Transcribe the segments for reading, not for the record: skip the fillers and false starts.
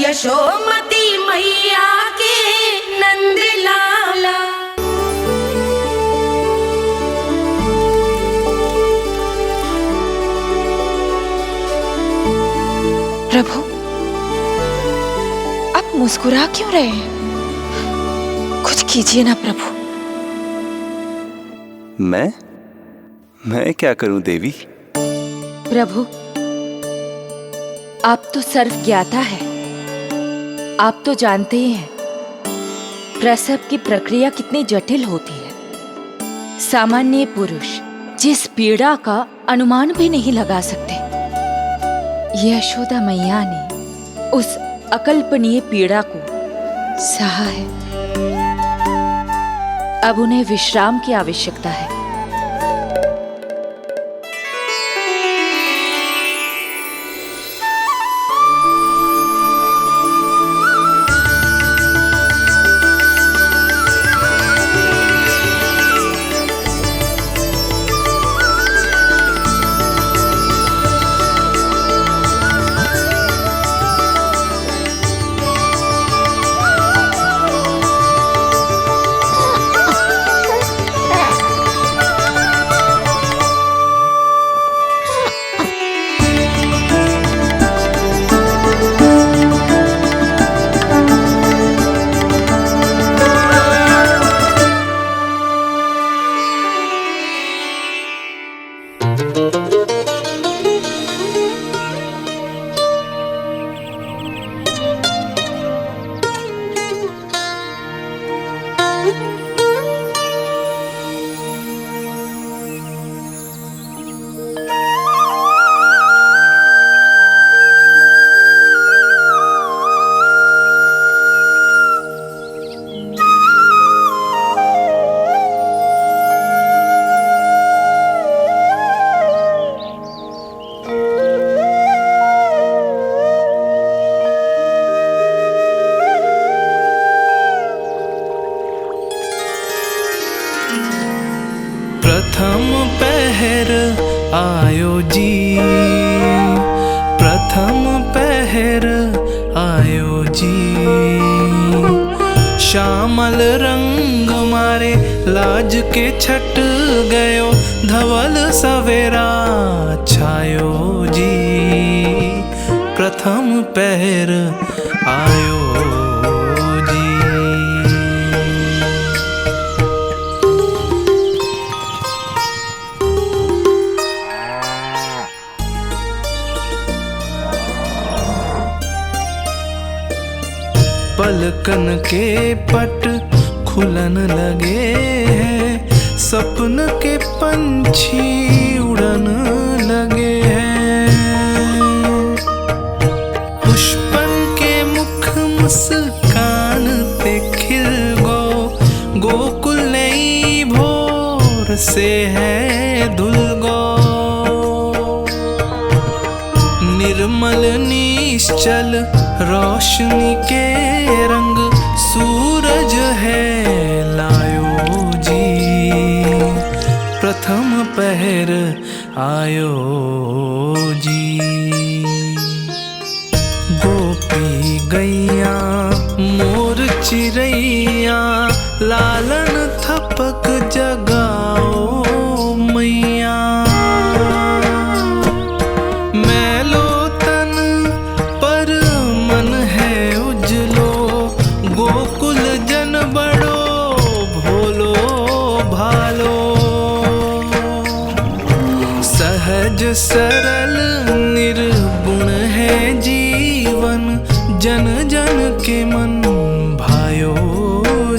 यशोमती मैया के नंद लाला। प्रभु, आप मुस्कुरा क्यों रहे हैं? कुछ कीजिए ना प्रभु। मैं क्या करूं देवी? प्रभु, आप तो सर्वज्ञाता है। आप तो जानते ही हैं प्रसव की प्रक्रिया कितनी जटिल होती है। सामान्य पुरुष जिस पीड़ा का अनुमान भी नहीं लगा सकते, यशोदा मैया ने उस अकल्पनीय पीड़ा को सहा है। अब उन्हें विश्राम की आवश्यकता है। प्रथम पहर आयो जी, प्रथम पहर आयो जी। श्यामल रंग मारे लाज के छट गयो, धवल सवेरा छायो जी। प्रथम पहर आयो जी। पलकन के पट खुलन लगे हैं, सपन के पंछी उड़न लगे हैं। पुष्पन के मुख मुस्कान ते खिल गो, गोकुल नई भोर से है धुल गो। निर्मल निश्चल रोशनी के रंग सूरज है लायो जी। प्रथम पहर आयो जी। गोपी गैया मोर चिड़ैया, लालन थपक जगाओ मैया। गोकुल जन बड़ो भोलो भालो, सहज सरल निर्गुण है जीवन, जन जन के मन भायो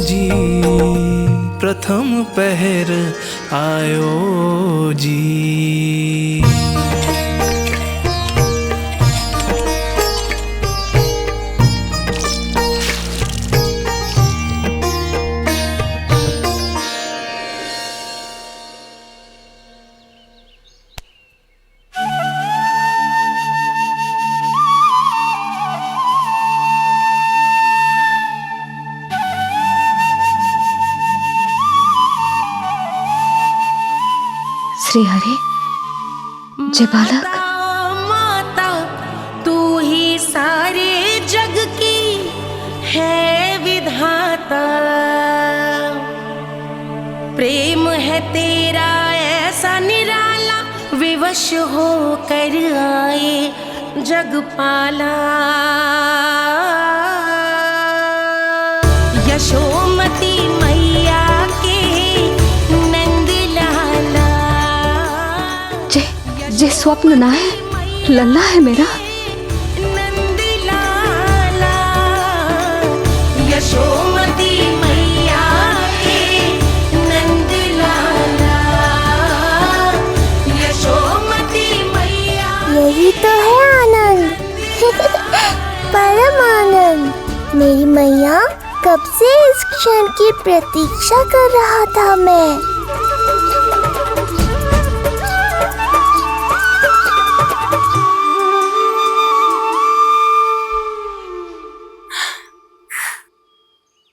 जी। प्रथम पहर आयो जी। श्री हरि, जय बालक। माता तू ही सारे जग की वश हो कर आए जगपाला। यशोमती मैया के नंद लाला। जे स्वप्न ना है, लल्ला है मेरा। नंद लाला यशोमती मैया के नंद लाला। यशोमती मैया यही तो है आनंद। परम आनंद। मेरी मैया, कब से इस क्षण की प्रतीक्षा कर रहा था मैं।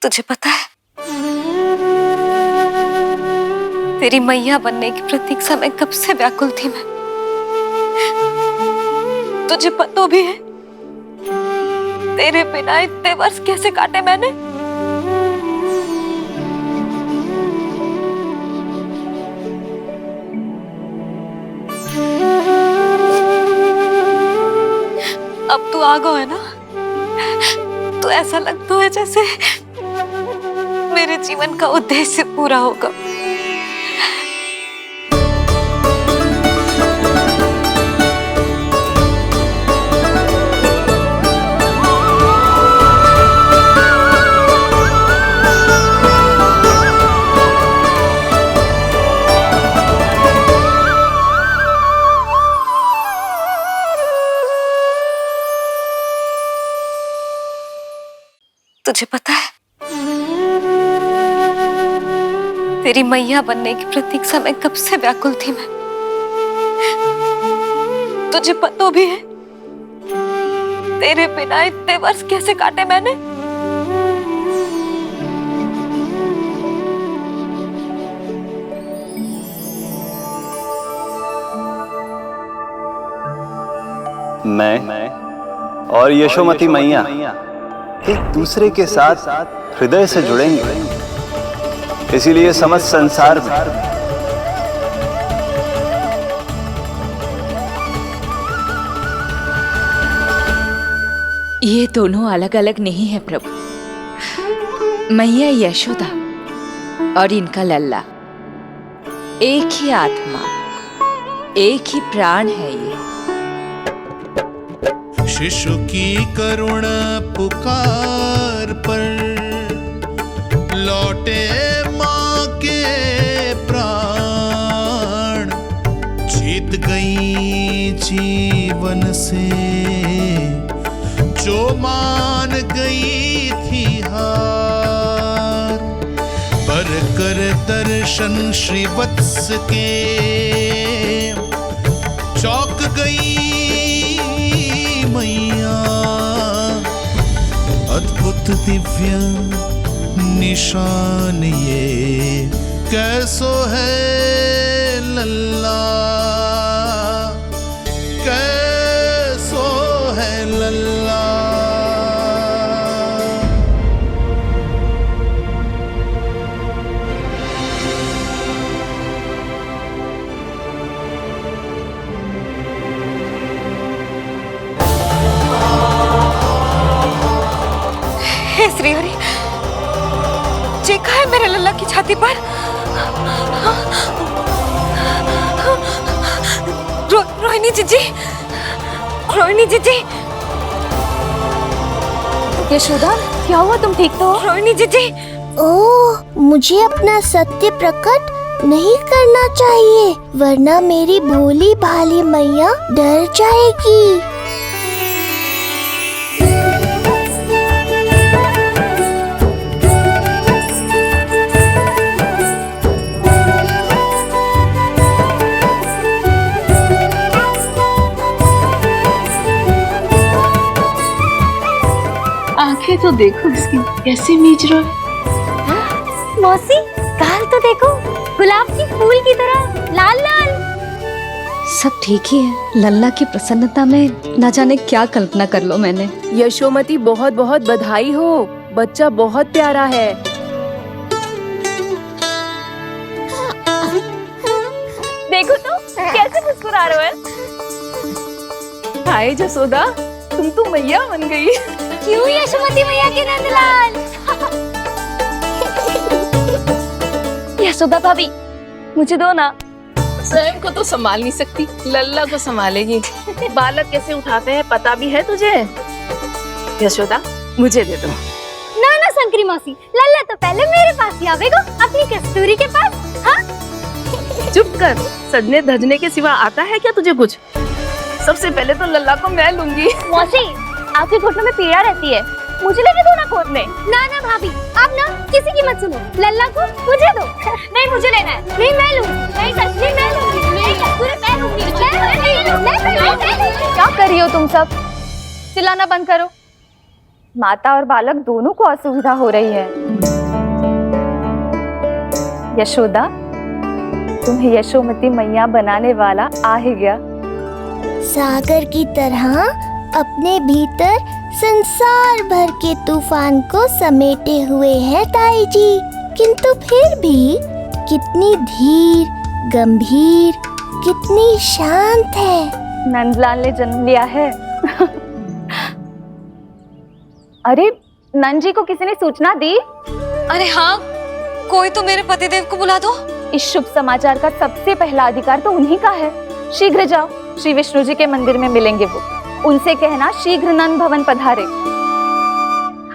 तुझे पता है, तेरी मैया बनने की प्रतीक्षा में कब से व्याकुल थी मैं। तुझे पता भी है तेरे बिना इतने वर्ष कैसे काटे मैंने। अब तू आ गया है ना, तो ऐसा लगता है जैसे मेरे जीवन का उद्देश्य पूरा होगा। तुझे पता है, तेरी मैया बनने की प्रतीक्षा में कब से व्याकुल थी मैं। तुझे पता भी है तेरे बिना इतने वर्ष कैसे काटे मैंने। मैं और यशोमती मैया एक दूसरे के साथ हृदय से जुड़ेंगे, इसीलिए समस्त संसार में ये दोनों अलग अलग नहीं है प्रभु। मैया यशोदा और इनका लल्ला एक ही आत्मा, एक ही प्राण है ये। शिशु की करुण पुकार पर लौटे माँ के प्राण। जीत गई जीवन से जो मान गई थी हार। पर कर दर्शन श्री वत्स के चौक गई मैया। अद्भुत दिव्य निशान ये कैसो है लल्ला, कैसो है लल्ला। हे श्री हरि, देखा है मेरे लल्ला की छाती पर रोहिणी जीजी, रोहिणी जीजी। यशोदा, क्या हुआ? तुम ठीक तो हो? रोहिणी जीजी। ओह, मुझे अपना सत्य प्रकट नहीं करना चाहिए, वरना मेरी भोली भाली मैया डर जाएगी। आंखें तो देखो इसकी कैसे मीच रहा है। मौसी, गाल तो देखो, गुलाब की फूल की तरह लाल लाल। सब ठीक ही है। लल्ला की प्रसन्नता में न जाने क्या कल्पना कर लो मैंने। यशोमती, बहुत बहुत बधाई हो, बच्चा बहुत प्यारा है। देखो तो कैसे मुस्कुरा रहे हो? हाय जसोदा, तुम तो मैया बन गई। क्यों यशोमती मैया के नंदलाल? यशोदा भाभी, मुझे दो ना। स्वयं को तो संभाल नहीं सकती, लल्ला को संभालेगी। बालक कैसे उठाते हैं पता भी है तुझे? यशोदा, मुझे दे दो। ना ना संकरी मौसी, लल्ला तो पहले मेरे पास ही आवेगा, अपनी कस्तूरी के पास। हाँ? चुप कर, सजने धजने के सिवा आता है क्या तुझे कुछ? सबसे पहले तो लल्ला को मैं लूंगी। मौसी, आपके घुटनों में पीड़ा रहती है, मुझे लेके दो ना कोट में। ना ना भाभी, आप ना किसी की मत सुनो, लल्ला को मुझे दो। नहीं मुझे लेना है। नहीं मैं लूंगी। नहीं सच्ची मैं लूंगी। नहीं पूरे मैं लूंगी। क्या कर रही हो तुम सब? चिल्लाना बंद करो। माता और बालक दोनों को असुविधा हो रही है। यशोदा, तुम्हें यशोमती मैया बनाने वाला आ ही गया। सागर की तरह अपने भीतर संसार भर के तूफान को समेटे हुए है ताई जी, किंतु फिर भी कितनी धीर, गंभीर, कितनी शांत है। नंदलाल ने जन्म लिया है। अरे नंद जी को किसी ने सूचना दी? अरे हाँ, कोई तो मेरे पतिदेव को बुला दो। इस शुभ समाचार का सबसे पहला अधिकार तो उन्हीं का है। शीघ्र जाओ, श्री विष्णु जी के मंदिर में मिलेंगे वो। उनसे कहना शीघ्र नंद भवन पधारे।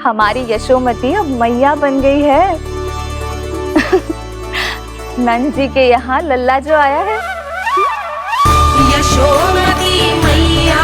हमारी यशोमती अब मैया बन गई है। नंद जी के यहाँ लल्ला जो आया है। यशोमती मैया